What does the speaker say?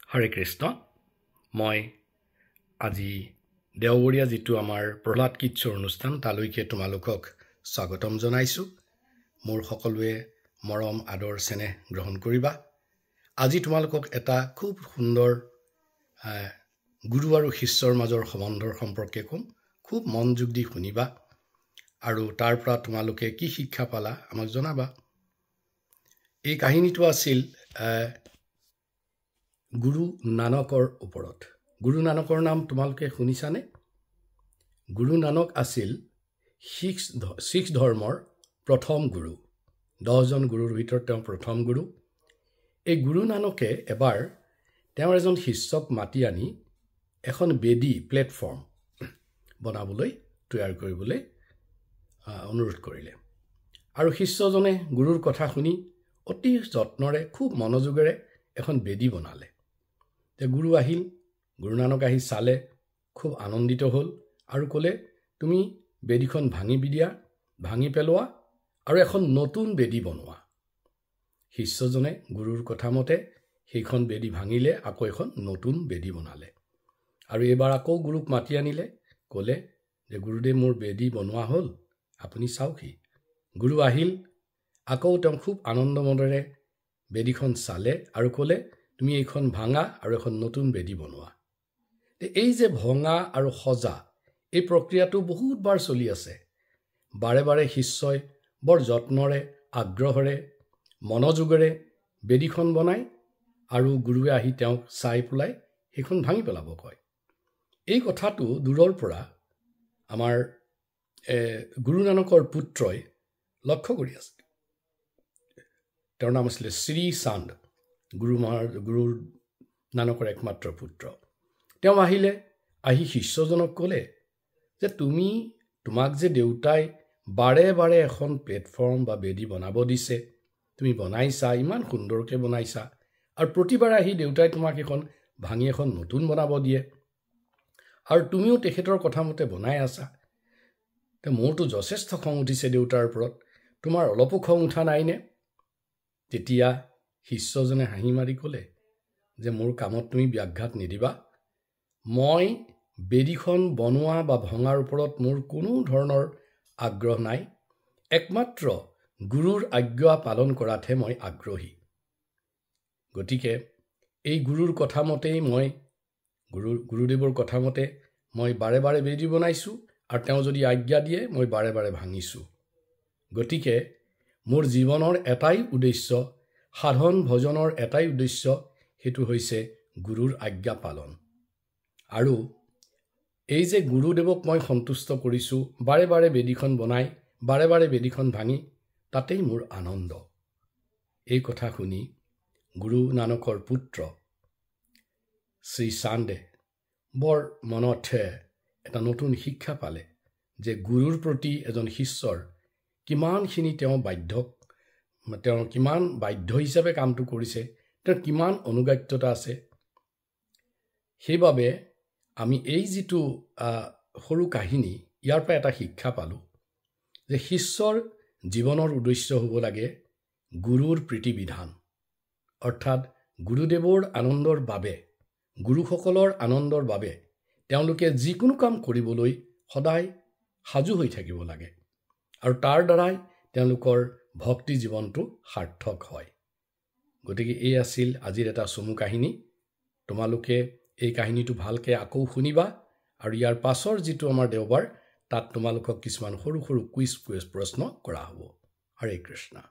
হৰে কৃষ্ণ মই আজি দেওবৰীয়া যেটো আমাৰ প্ৰহ্লাদ কিচ্ছৰ অনুষ্ঠান তালৈকে তোমালোকক স্বাগতম জনাইছো মোৰ সকলোৱে মৰম আদৰ স্নেহ গ্ৰহণ কৰিবা আজি তোমালোকক এটা খুব সুন্দৰ গুৰু আৰু শিষ্যৰ মাজৰ সম্বন্ধৰ সম্পৰ্কে কম খুব মনোযোগ দি শুনিবা আৰু তাৰ পৰা তোমালোকে কি শিক্ষা পালা আমাক জনাবা এই কাহিনীটো আছিল গুৰু নানকৰ ওপৰত গুৰু নানকৰ নাম তোমালোকে শুনিছানে গুৰু নানক আছিল শিখ ধৰ্মৰ প্ৰথম গুৰু 10 জন গুৰুৰ ভিতৰত তেওঁ প্ৰথম গুৰু এই গুৰু নানকে এবাৰ তেওঁৰ এজন শিষ্যক মাতি আনি এখন বেদী প্লেটফৰ্ম বনাবলৈ তৈয়াৰ কৰিবলৈ অনুৰোধ কৰিলে আৰু শিষ্যজনে গুৰুৰ কথা শুনি অতি যত্নৰে খুব মনোযোগেৰে এখন বেদী বনালে তে গুৰু আহিল গুৰু নানক আহি চালে খুব আনন্দিত হল আৰু ক'লে তুমি বেদীখন ভাঙি পেলোৱা আৰু এখন নতুন বেদী বনোৱা শিষ্যজনে গুৰুৰ কথা মতে সেইখন বেদী ভাঙিলে আকৌ এখন নতুন বেদী বনালে আৰু এবাৰ আকৌ গুৰুক মাতি আনিলে ক'লে যে গুৰুদেৱ মোৰ বেদী বনোৱা হ'ল আপুনি চাওকহি গুৰু আহিল আকৌ তেওঁ খুব আনন্দ মনেৰে বেদীখন চালে আৰু ক'লে তুমি এইখন ভাঙা আৰু এখন নতুন বেদী বনোৱা এই যে ভঙা আৰু সজা এই প্ৰক্ৰিয়াটো বহুত বাৰ চলি আছে বাৰে বাৰে শিষ্যই বৰ যত্নৰে আগ্ৰহেৰে মনোযোগেৰে বেদীখন বনাই আৰু গুৰুৱে আহি তেওঁক চাই পেলাই সেইখন ভাঙি পেলাব কয় এই কথাটো দূৰৰ পৰা আমাৰ গুৰু নানকৰ পুত্ৰই লক্ষ্য কৰি আছে তেওঁৰ নাম আছিল শ্ৰী চান্দ গুৰু নানকৰ একমাত্ৰ পুত্ৰ তেওঁ আহি শিষ্যজনক ক'লে যে তোমাক যে দেউতাই বাৰে বাৰে এখন প্লেটফৰ্ম বা বেদী বনাব দিছে তুমি বনাইছা ইমান সুন্দৰকৈ বনাইছা আৰু প্ৰতিবাৰে আহি দেউতাই তোমাক এখন ভাঙি এখন নতুন বনাব দিয়ে আৰু তুমিও তেখেতৰ কথা মতে বনাই আছা তে মোৰতো যথেষ্ট খং উঠিছে দেউতাৰ ওপৰত তোমাৰ অলপো খং উঠা নাইনে তেতিয়া শিষ্যজনে হাঁহি মাৰি ক'লে যে মোৰ কামত তুমি ব্যাঘাত নিদিবা মই বেদীখন বনোৱা বা ভঙাৰ ওপৰত মোৰ কোনো ধৰণৰ আগ্ৰহ নাই একমাত্ৰ গুৰুৰ আজ্ঞা পালন কৰাতহে মই আগ্ৰহী গতিকে এই গুৰুৰ কথা মতেই গুৰুদেৱৰ কথা মতে মই বাৰে বাৰে বেদী বনাইছোঁ আৰু তেওঁ যদি আজ্ঞা দিয়ে মই বাৰে বাৰে ভাঙিছোঁ গতিকে মোৰ জীৱনৰ এটাই উদ্দেশ্য সাধন ভজনৰ এটাই উদ্দেশ্য সেইটো হৈছে গুৰুৰ আজ্ঞা পালন আৰু এই যে গুৰুদেৱক মই সন্তুষ্ট কৰিছোঁ বাৰে বাৰে বেদীখন বনাই বাৰে বাৰে বেদীখন ভাঙি তাতেই মোৰ আনন্দ এই কথা শুনি গুৰু নানকৰ পুত্ৰ শ্ৰী চান্দে বৰ মনত এটা নতুন শিক্ষা পালে যে গুৰুৰ প্ৰতি এজন শিষ্যৰ কিমানখিনি তেওঁ কিমান বাধ্য হিচাপে কামটো কৰিছে তেওঁৰ কিমান অনুগাত্যতা আছে সেইবাবে আমি এই যিটো সৰু কাহিনী ইয়াৰ পৰা এটা শিক্ষা পালোঁ যে শিষ্যৰ জীৱনৰ উদ্দেশ্য হ'ব লাগে গুৰুৰ প্ৰীতিবিধান অৰ্থাৎ গুৰুদেৱৰ আনন্দৰ বাবে গুৰুসকলৰ আনন্দৰ বাবে তেওঁলোকে যিকোনো কাম কৰিবলৈ সদায় সাজু হৈ থাকিব লাগে আৰু তাৰ দ্বাৰাই তেওঁলোকৰ ভক্তি জীৱনটো সাৰ্থক হয় গতিকে এই আছিল আজিৰ এটা চমু কাহিনী তোমালোকে এই কাহিনীটো ভালকৈ আকৌ শুনিবা আৰু ইয়াৰ পাছৰ যিটো আমাৰ দেওবাৰ তাত তোমালোকক কিছুমান সৰু সৰু কুইজ প্ৰশ্ন কৰা হ'ব হৰে কৃষ্ণ